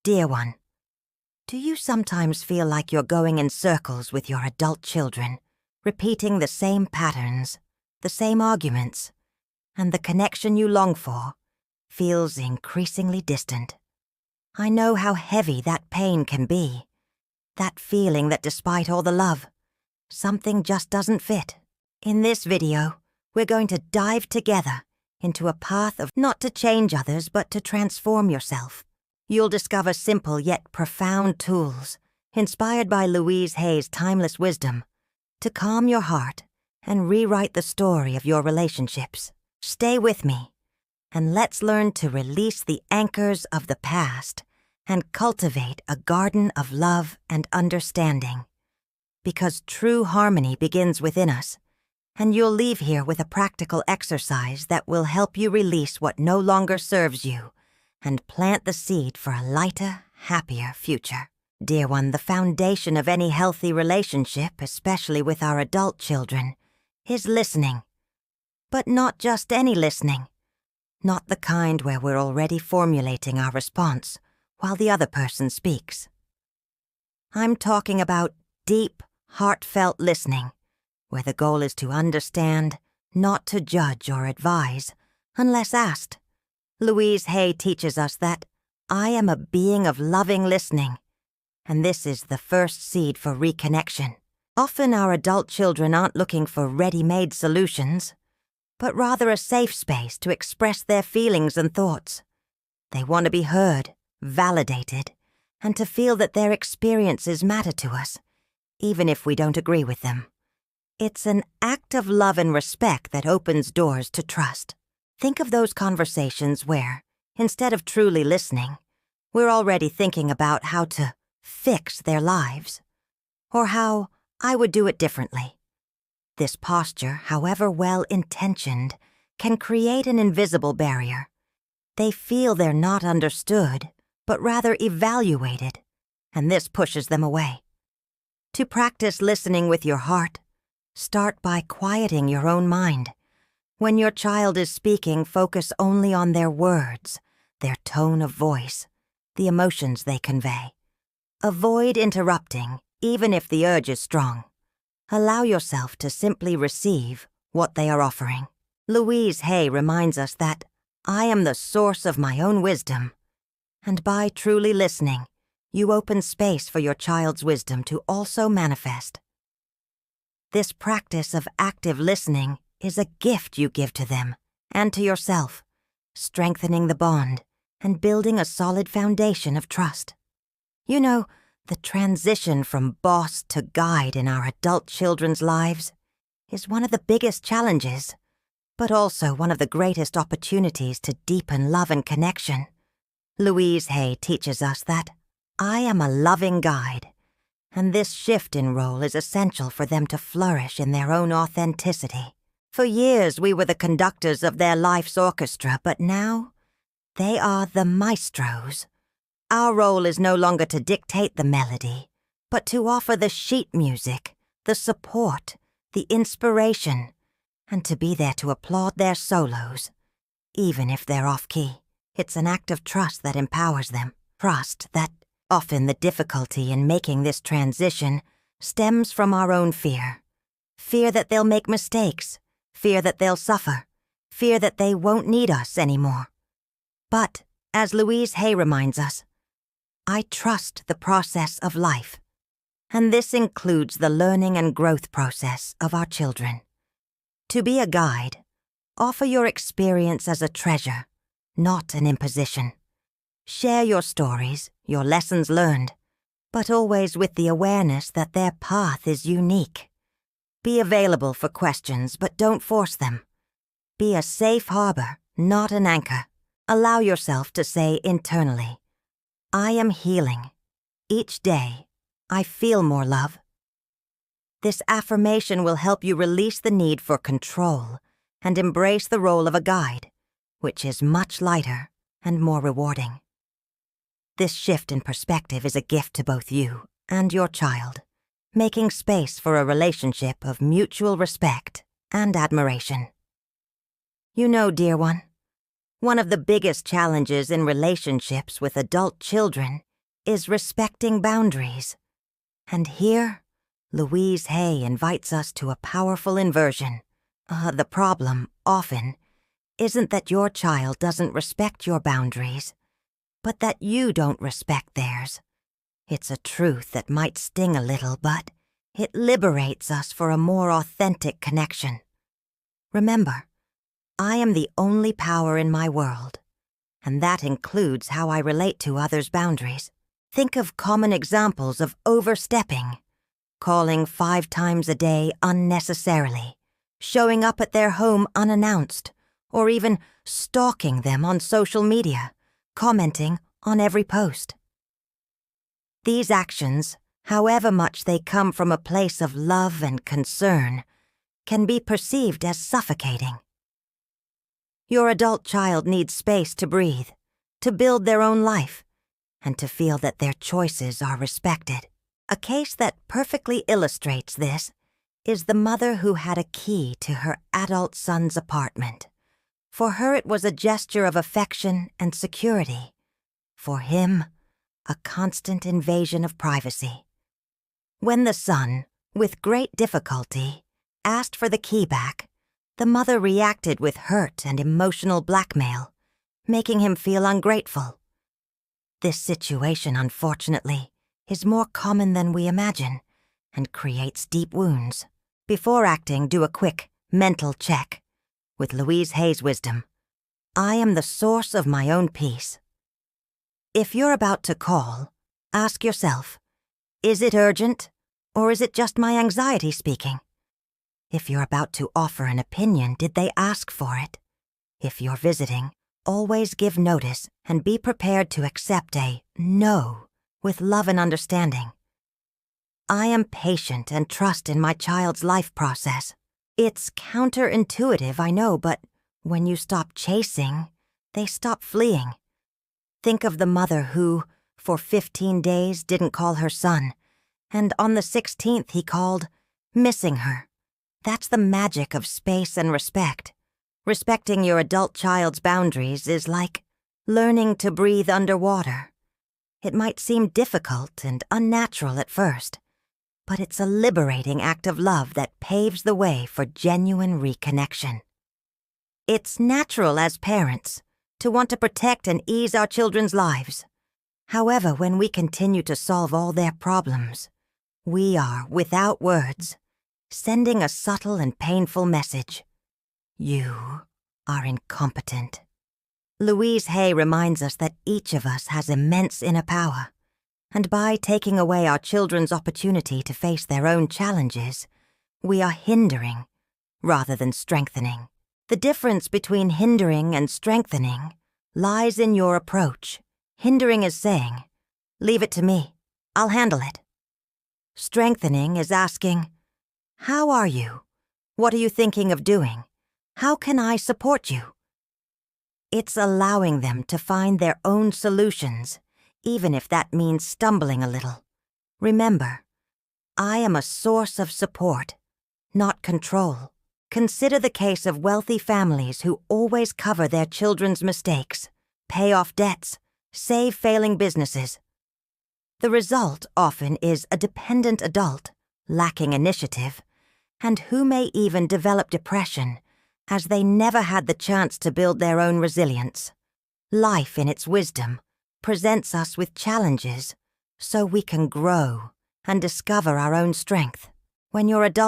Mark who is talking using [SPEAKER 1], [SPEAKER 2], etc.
[SPEAKER 1] Dear one, do you sometimes feel like you're going in circles with your adult children, repeating the same patterns, the same arguments, and the connection you long for feels increasingly distant? I know how heavy that pain can be, that feeling that despite all the love, something just doesn't fit. In this video, we're going to dive together into a path of not to change others but to transform yourself. You'll discover simple yet profound tools, inspired by Louise Hay's timeless wisdom, to calm your heart and rewrite the story of your relationships. Stay with me, and let's learn to release the anchors of the past and cultivate a garden of love and understanding. Because true harmony begins within us, and you'll leave here with a practical exercise that will help you release what no longer serves you and plant the seed for a lighter, happier future. Dear one, the foundation of any healthy relationship, especially with our adult children, is listening. But not just any listening. Not the kind where we're already formulating our response while the other person speaks. I'm talking about deep, heartfelt listening, where the goal is to understand, not to judge or advise, unless asked. Louise Hay teaches us that I am a being of loving listening, and this is the first seed for reconnection. Often our adult children aren't looking for ready-made solutions, but rather a safe space to express their feelings and thoughts. They want to be heard, validated, and to feel that their experiences matter to us, even if we don't agree with them. It's an act of love and respect that opens doors to trust. Think of those conversations where, instead of truly listening, we're already thinking about how to fix their lives, or how I would do it differently. This posture, however well-intentioned, can create an invisible barrier. They feel they're not understood, but rather evaluated, and this pushes them away. To practice listening with your heart, start by quieting your own mind. When your child is speaking, focus only on their words, their tone of voice, the emotions they convey. Avoid interrupting, even if the urge is strong. Allow yourself to simply receive what they are offering. Louise Hay reminds us that I am the source of my own wisdom, and by truly listening, you open space for your child's wisdom to also manifest. This practice of active listening is a gift you give to them and to yourself, strengthening the bond and building a solid foundation of trust. You know, the transition from boss to guide in our adult children's lives is one of the biggest challenges, but also one of the greatest opportunities to deepen love and connection. Louise Hay teaches us that I am a loving guide, and this shift in role is essential for them to flourish in their own authenticity. For years we were the conductors of their life's orchestra, but now they are the maestros. Our role is no longer to dictate the melody, but to offer the sheet music, the support, the inspiration, and to be there to applaud their solos, even if they're off-key. It's an act of trust that empowers them. Trust that often the difficulty in making this transition stems from our own fear. Fear that they'll make mistakes, fear that they'll suffer, fear that they won't need us anymore. But, as Louise Hay reminds us, I trust the process of life, and this includes the learning and growth process of our children. To be a guide, offer your experience as a treasure, not an imposition. Share your stories, your lessons learned, but always with the awareness that their path is unique. Be available for questions, but don't force them. Be a safe harbor, not an anchor. Allow yourself to say internally, I am healing. Each day, I feel more love. This affirmation will help you release the need for control and embrace the role of a guide, which is much lighter and more rewarding. This shift in perspective is a gift to both you and your child, making space for a relationship of mutual respect and admiration. You know, dear one of the biggest challenges in relationships with adult children is respecting boundaries. And here, Louise Hay invites us to a powerful inversion. The problem, often, isn't that your child doesn't respect your boundaries, but that you don't respect theirs. It's a truth that might sting a little, but it liberates us for a more authentic connection. Remember, I am the only power in my world, and that includes how I relate to others' boundaries. Think of common examples of overstepping, calling 5 times a day unnecessarily, showing up at their home unannounced, or even stalking them on social media, commenting on every post. These actions, however much they come from a place of love and concern, can be perceived as suffocating. Your adult child needs space to breathe, to build their own life, and to feel that their choices are respected. A case that perfectly illustrates this is the mother who had a key to her adult son's apartment. For her, it was a gesture of affection and security. For him, a constant invasion of privacy. When the son, with great difficulty, asked for the key back, the mother reacted with hurt and emotional blackmail, making him feel ungrateful. This situation, unfortunately, is more common than we imagine and creates deep wounds. Before acting, do a quick mental check. With Louise Hay's wisdom, I am the source of my own peace. If you're about to call, ask yourself, is it urgent, or is it just my anxiety speaking? If you're about to offer an opinion, did they ask for it? If you're visiting, always give notice and be prepared to accept a no with love and understanding. I am patient and trust in my child's life process. It's counterintuitive, I know, but when you stop chasing, they stop fleeing. Think of the mother who, for 15 days, didn't call her son, and on the 16th he called, missing her. That's the magic of space and respect. Respecting your adult child's boundaries is like learning to breathe underwater. It might seem difficult and unnatural at first, but it's a liberating act of love that paves the way for genuine reconnection. It's natural as parents to want to protect and ease our children's lives. However, when we continue to solve all their problems, we are, without words, sending a subtle and painful message. You are incompetent. Louise Hay reminds us that each of us has immense inner power, and by taking away our children's opportunity to face their own challenges, we are hindering rather than strengthening. The difference between hindering and strengthening lies in your approach. Hindering is saying, leave it to me, I'll handle it. Strengthening is asking, how are you? What are you thinking of doing? How can I support you? It's allowing them to find their own solutions, even if that means stumbling a little. Remember, I am a source of support, not control. Consider the case of wealthy families who always cover their children's mistakes, pay off debts, save failing businesses. The result often is a dependent adult, lacking initiative, and who may even develop depression as they never had the chance to build their own resilience. Life, in its wisdom, presents us with challenges so we can grow and discover our own strength. When your adult